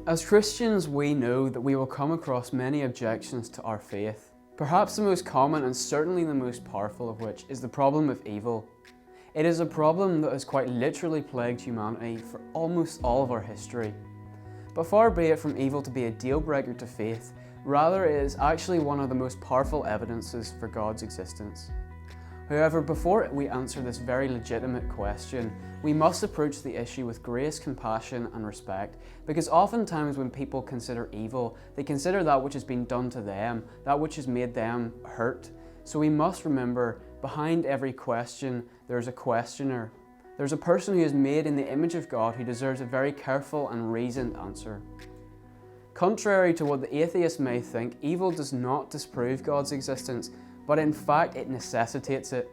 As Christians, we know that we will come across many objections to our faith. Perhaps the most common and certainly the most powerful of which is the problem of evil. It is a problem that has quite literally plagued humanity for almost all of our history. But far be it from evil to be a deal breaker to faith, rather it is actually one of the most powerful evidences for God's existence. However, before we answer this very legitimate question, we must approach the issue with grace, compassion and respect, because oftentimes when people consider evil, they consider that which has been done to them, that which has made them hurt. So we must remember, behind every question, there's a questioner. There's a person who is made in the image of God who deserves a very careful and reasoned answer. Contrary to what the atheist may think, evil does not disprove God's existence, but in fact it necessitates it.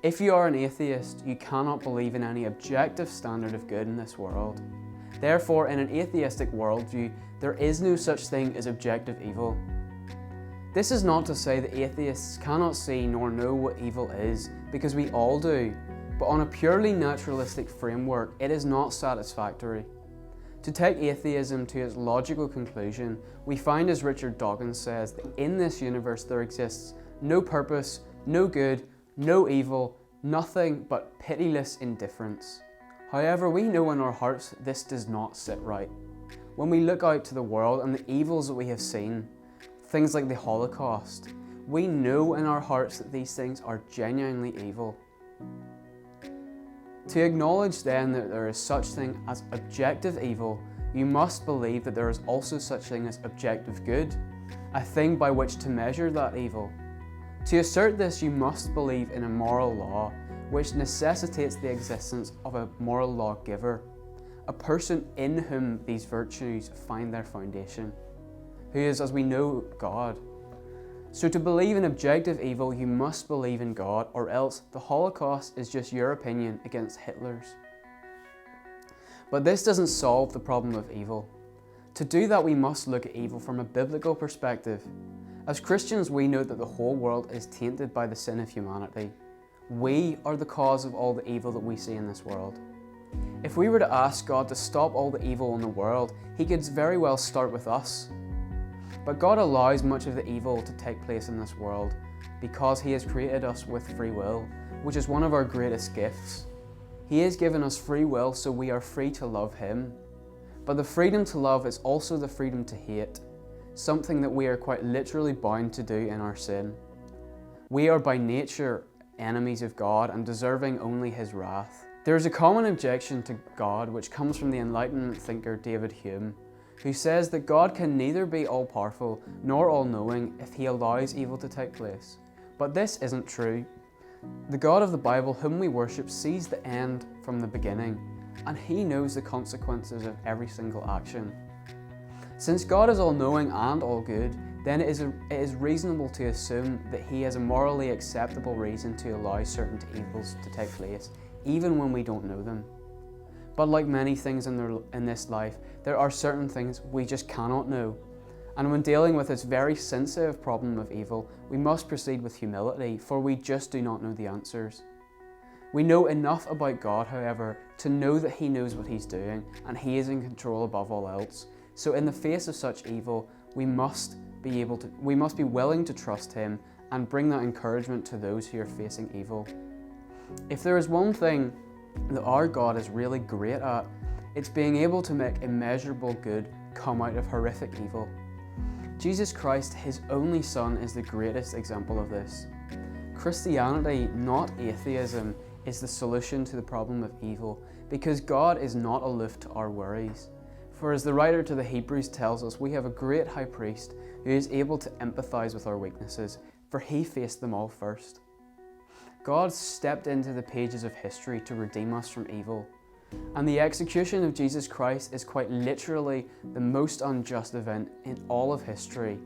If you are an atheist, you cannot believe in any objective standard of good in this world. Therefore, in an atheistic worldview, there is no such thing as objective evil. This is not to say that atheists cannot see nor know what evil is, because we all do, but on a purely naturalistic framework, it is not satisfactory. To take atheism to its logical conclusion, we find, as Richard Dawkins says, that in this universe there exists no purpose, no good, no evil, nothing but pitiless indifference. However, we know in our hearts this does not sit right. When we look out to the world and the evils that we have seen, things like the Holocaust, we know in our hearts that these things are genuinely evil. To acknowledge then that there is such thing as objective evil, you must believe that there is also such thing as objective good, a thing by which to measure that evil. To assert this, you must believe in a moral law, which necessitates the existence of a moral lawgiver, a person in whom these virtues find their foundation, who is, as we know, God. So to believe in objective evil, you must believe in God, or else the Holocaust is just your opinion against Hitler's. But this doesn't solve the problem of evil. To do that, we must look at evil from a biblical perspective. As Christians, we know that the whole world is tainted by the sin of humanity. We are the cause of all the evil that we see in this world. If we were to ask God to stop all the evil in the world, He could very well start with us. But God allows much of the evil to take place in this world because He has created us with free will, which is one of our greatest gifts. He has given us free will so we are free to love Him. But the freedom to love is also the freedom to hate, something that we are quite literally bound to do in our sin. We are by nature enemies of God and deserving only His wrath. There is a common objection to God which comes from the Enlightenment thinker David Hume, who says that God can neither be all-powerful nor all-knowing if He allows evil to take place. But this isn't true. The God of the Bible whom we worship sees the end from the beginning, and He knows the consequences of every single action. Since God is all-knowing and all-good, then it is reasonable to assume that He has a morally acceptable reason to allow certain evils to take place, even when we don't know them. But like many things in this life, there are certain things we just cannot know. And when dealing with this very sensitive problem of evil, we must proceed with humility, for we just do not know the answers. We know enough about God, however, to know that He knows what He's doing, and He is in control above all else. So in the face of such evil, we must be willing to trust Him and bring that encouragement to those who are facing evil. If there is one thing that our God is really great at, it's being able to make immeasurable good come out of horrific evil. Jesus Christ, His only Son, is the greatest example of this. Christianity, not atheism, is the solution to the problem of evil, because God is not aloof to our worries. For as the writer to the Hebrews tells us, we have a great high priest who is able to empathize with our weaknesses, for He faced them all first. God stepped into the pages of history to redeem us from evil, and the execution of Jesus Christ is quite literally the most unjust event in all of history,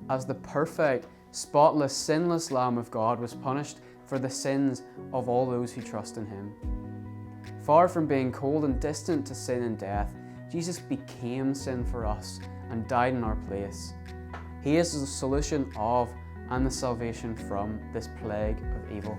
as the perfect, spotless, sinless Lamb of God was punished for the sins of all those who trust in Him. Far from being cold and distant to sin and death, Jesus became sin for us and died in our place. He is the solution of and the salvation from this plague of evil.